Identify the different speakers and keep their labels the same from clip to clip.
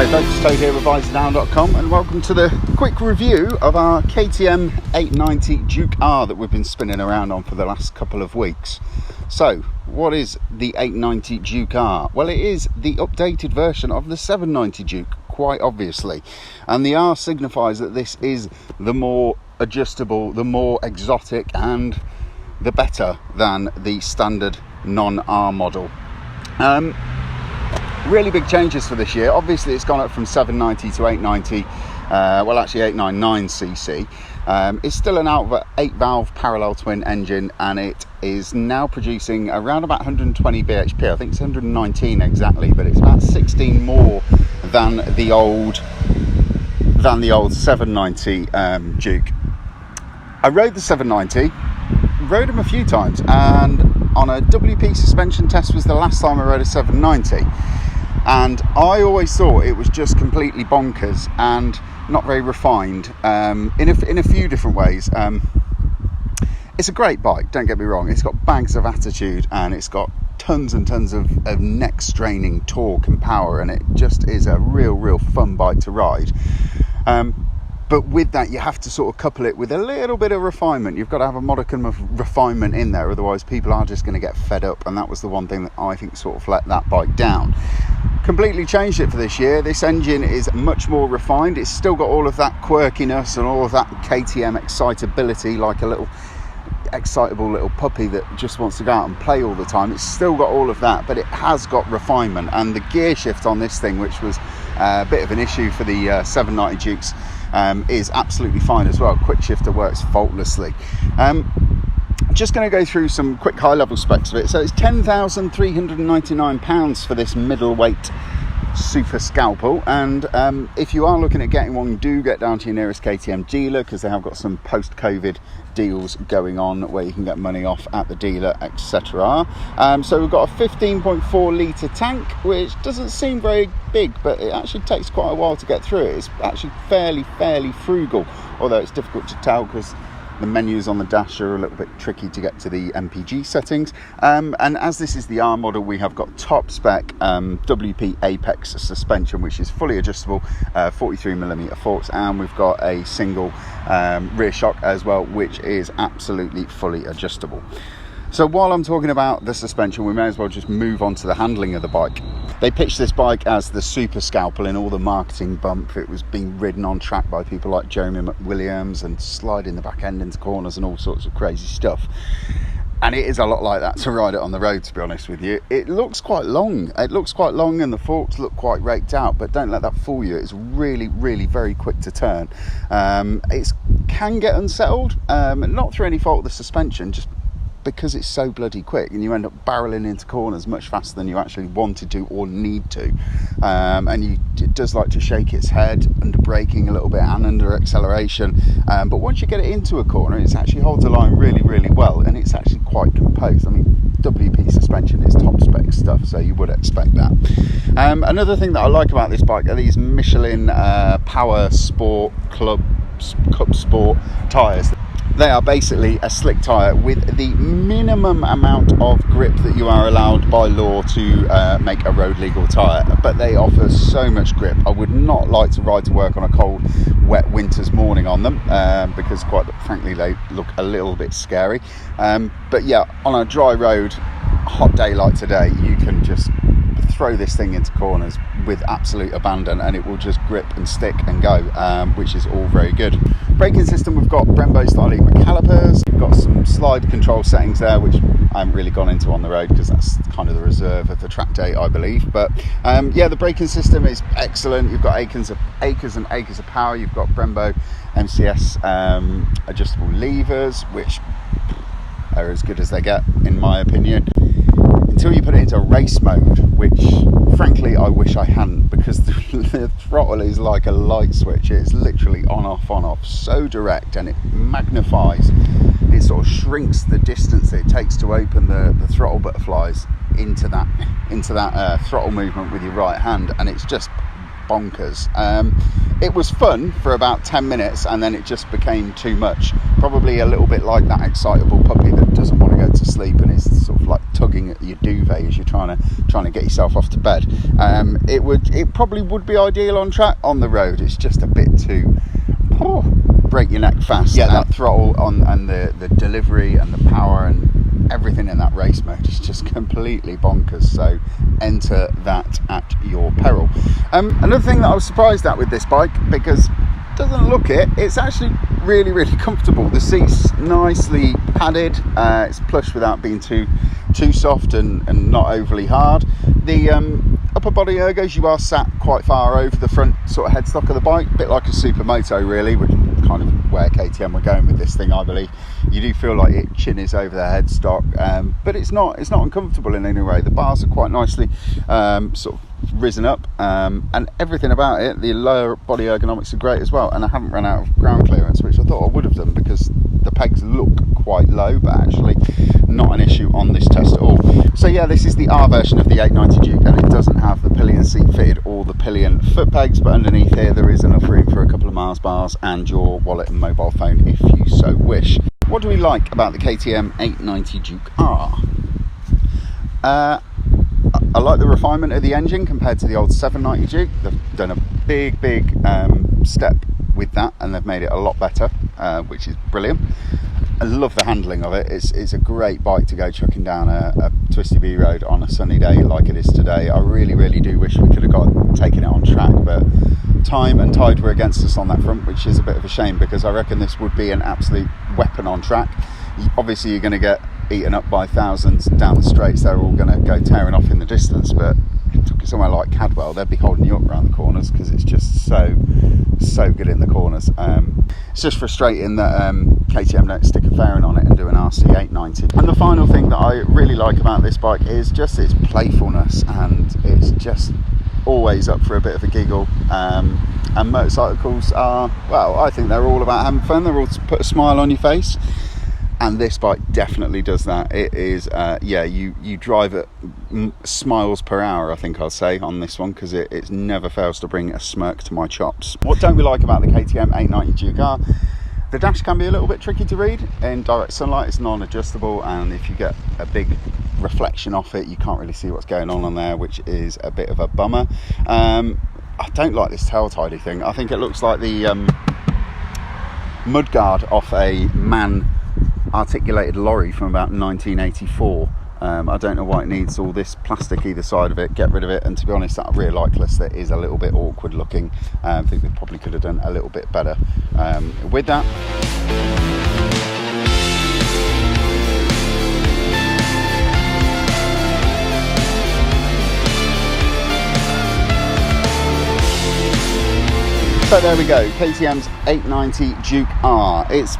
Speaker 1: Hi folks, Toad here with VisorDown.com and welcome to the quick review of our KTM 890 Duke R that we've been spinning around on for the last couple of weeks. So, what is the 890 Duke R? Well, it is the updated version of the 790 Duke, quite obviously. And the R signifies that this is the more adjustable, the more exotic and the better than the standard non-R model. Really big changes for this year. Obviously it's gone up from 790 to 890, well actually 899cc. It's still an 8 valve parallel twin engine and it is now producing around about 120 bhp. I think it's 119 exactly, but it's about 16 more than the old 790 Duke. I rode the 790, rode them a few times, and on a WP suspension test was the last time I rode a 790. And I always thought it was just completely bonkers and not very refined in a few different ways. It's a great bike, don't get me wrong. It's got bags of attitude and it's got tons and tons of neck straining torque and power, and it just is a real fun bike to ride. But with that, you have to sort of couple it with a little bit of refinement. You've got to have a modicum of refinement in there, otherwise people are just going to get fed up, and that was the one thing that I think sort of let that bike down. Completely changed it for this year. This engine is much more refined. It's still got all of that quirkiness and all of that KTM excitability, like a little excitable little puppy that just wants to go out and play all the time. It's still got all of that, but it has got refinement, and the gear shift on this thing, which was a bit of an issue for the 790 Dukes, is absolutely fine as well. Quick shifter works faultlessly. Just going to go through some quick high level specs of it. So it's £10,399 for this middleweight super scalpel, and if you are looking at getting one, do get down to your nearest KTM dealer, because they have got some post-COVID deals going on where you can get money off at the dealer, etc. So we've got a 15.4 litre tank, which doesn't seem very big, but it actually takes quite a while to get through it. It's actually fairly frugal, although it's difficult to tell because the menus on the dash are a little bit tricky to get to the MPG settings. And as this is the R model, we have got top spec WP Apex suspension, which is fully adjustable, 43mm forks, and we've got a single rear shock as well, which is absolutely fully adjustable. So while I'm talking about the suspension, we may as well just move on to the handling of the bike. They pitched this bike as the super scalpel in all the marketing bump. It was being ridden on track by people like Jeremy McWilliams and sliding the back end into corners and all sorts of crazy stuff. And it is a lot like that to ride it on the road, to be honest with you. It looks quite long. It looks quite long and the forks look quite raked out, but don't let that fool you. It's really very quick to turn. It can get unsettled, not through any fault of the suspension, just because it's so bloody quick, and you end up barreling into corners much faster than you actually wanted to or need to. And it does like to shake its head under braking a little bit and under acceleration. But once you get it into a corner, it actually holds the line really well, and it's actually quite composed. I mean, WP suspension is top spec stuff, so you would expect that. Another thing that I like about this bike are these Michelin Power Sport Cup Sport tyres. They are basically a slick tyre with the minimum amount of grip that you are allowed by law to make a road legal tyre, but they offer so much grip. I would not like to ride to work on a cold, wet winter's morning on them, because quite frankly they look a little bit scary. But yeah, on a dry road, hot day like today, you can just throw this thing into corners with absolute abandon and it will just grip and stick and go, which is all very good. Braking system, we've got Brembo style calipers. We've got some slide control settings there, which I haven't really gone into on the road because that's kind of the reserve of the track day, I believe. But yeah, the braking system is excellent. You've got acres and acres of power. You've got Brembo MCS adjustable levers, which are as good as they get in my opinion, until you put it into race mode, which frankly I wish I hadn't, because the throttle is like a light switch. It's literally on off, so direct, and it magnifies, it sort of shrinks the distance it takes to open the throttle butterflies into that throttle movement with your right hand, and it's just bonkers. It was fun for about 10 minutes and then it just became too much. Probably a little bit like that excitable puppy that doesn't want to go to sleep and is sort of like tugging at your duvet as you're trying to get yourself off to bed. It probably would be ideal on track. On the road it's just a bit too break your neck fast. Yeah, that throttle on and the delivery and the power and everything in that race mode is just completely bonkers. So enter that at your peril. Another thing that I was surprised at with this bike, because it doesn't look it, it's actually really, really comfortable. The seat's nicely padded, it's plush without being too soft and not overly hard. The upper body ergos, you are sat quite far over the front sort of headstock of the bike, a bit like a supermoto really, which kind of where KTM were going with this thing, I believe. You do feel like it chinnies over the headstock, but it's not uncomfortable in any way. The bars are quite nicely sort of risen up, and everything about it, the lower body ergonomics are great as well, and I haven't run out of ground clearance, which I thought I would have done because the pegs look quite low, but actually not an issue on this test at all. So yeah, this is the R version of the 890 Duke, and it doesn't have the pillion seat fitted or the pillion foot pegs, but underneath here there is enough room for a couple of Mars bars and your wallet and mobile phone if you so wish. What do we like about the KTM 890 Duke R? I like the refinement of the engine compared to the old 790 Duke. They've done a big step with that, and they've made it a lot better, which is brilliant. I love the handling of it. It's a great bike to go trucking down a twisty B road on a sunny day like it is today. I really do wish we could have taken it on track, but time and tide were against us on that front, which is a bit of a shame, because I reckon this would be an absolute weapon on track. Obviously you're going to get eaten up by thousands down the straights. They're all going to go tearing off in the distance, but somewhere like Cadwell, they'd be holding you up around the corners because it's just so good in the corners. It's just frustrating that KTM don't stick a fairing on it and do an RC 890. And the final thing that I really like about this bike is just its playfulness, and it's just always up for a bit of a giggle. And motorcycles are, well, I think they're all about having fun. They're all to put a smile on your face, and this bike definitely does that. It is yeah, you drive at smiles per hour, I think I'll say, on this one, because it never fails to bring a smirk to my chops. What don't we like about the KTM 890 Duke R? The dash can be a little bit tricky to read. In direct sunlight it's non-adjustable, and if you get a big reflection off it you can't really see what's going on there, which is a bit of a bummer. I don't like this tail tidy thing. I think it looks like the mudguard off a MAN articulated lorry from about 1984. I don't know why it needs all this plastic either side of it. Get rid of it. And to be honest, that rear light cluster is a little bit awkward looking. I think we probably could have done a little bit better with that. So there we go, KTM's 890 Duke R. It's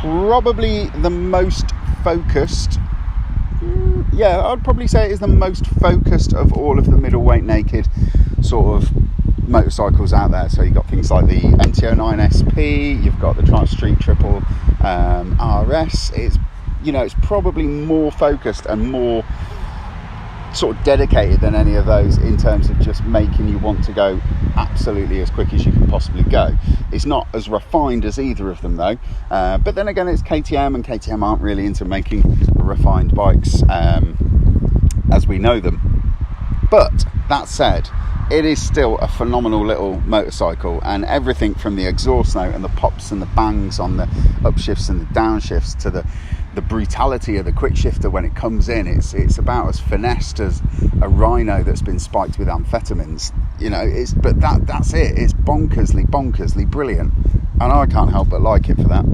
Speaker 1: probably the most focused, yeah, I'd probably say it is the most focused of all of the middleweight naked sort of motorcycles out there. So you've got things like the NT09 SP, you've got the Triumph Street Triple RS. It's, you know, it's probably more focused and more sort of dedicated than any of those in terms of just making you want to go absolutely as quick as you can possibly go. It's not as refined as either of them though, but then again it's KTM, and KTM aren't really into making refined bikes as we know them. But that said, it is still a phenomenal little motorcycle, and everything from the exhaust note and the pops and the bangs on the upshifts and the downshifts to the brutality of the quick shifter when it comes in, it's about as finessed as a rhino that's been spiked with amphetamines, you know. But that's it. It's bonkersly brilliant, and I can't help but like it for that.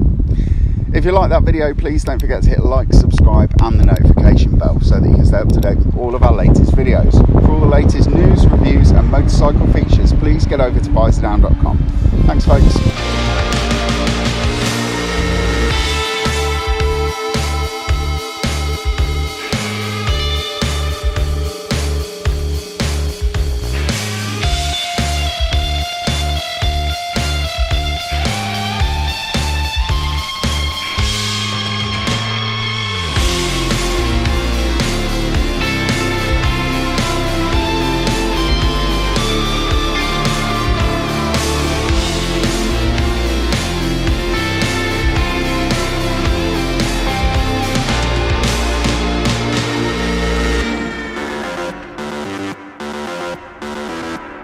Speaker 1: If you like that video, please don't forget to hit like, subscribe and the notification bell so that you can stay up to date with all of our latest videos. For all the latest news, reviews and motorcycle features, please get over to bizedown.com. Thanks folks.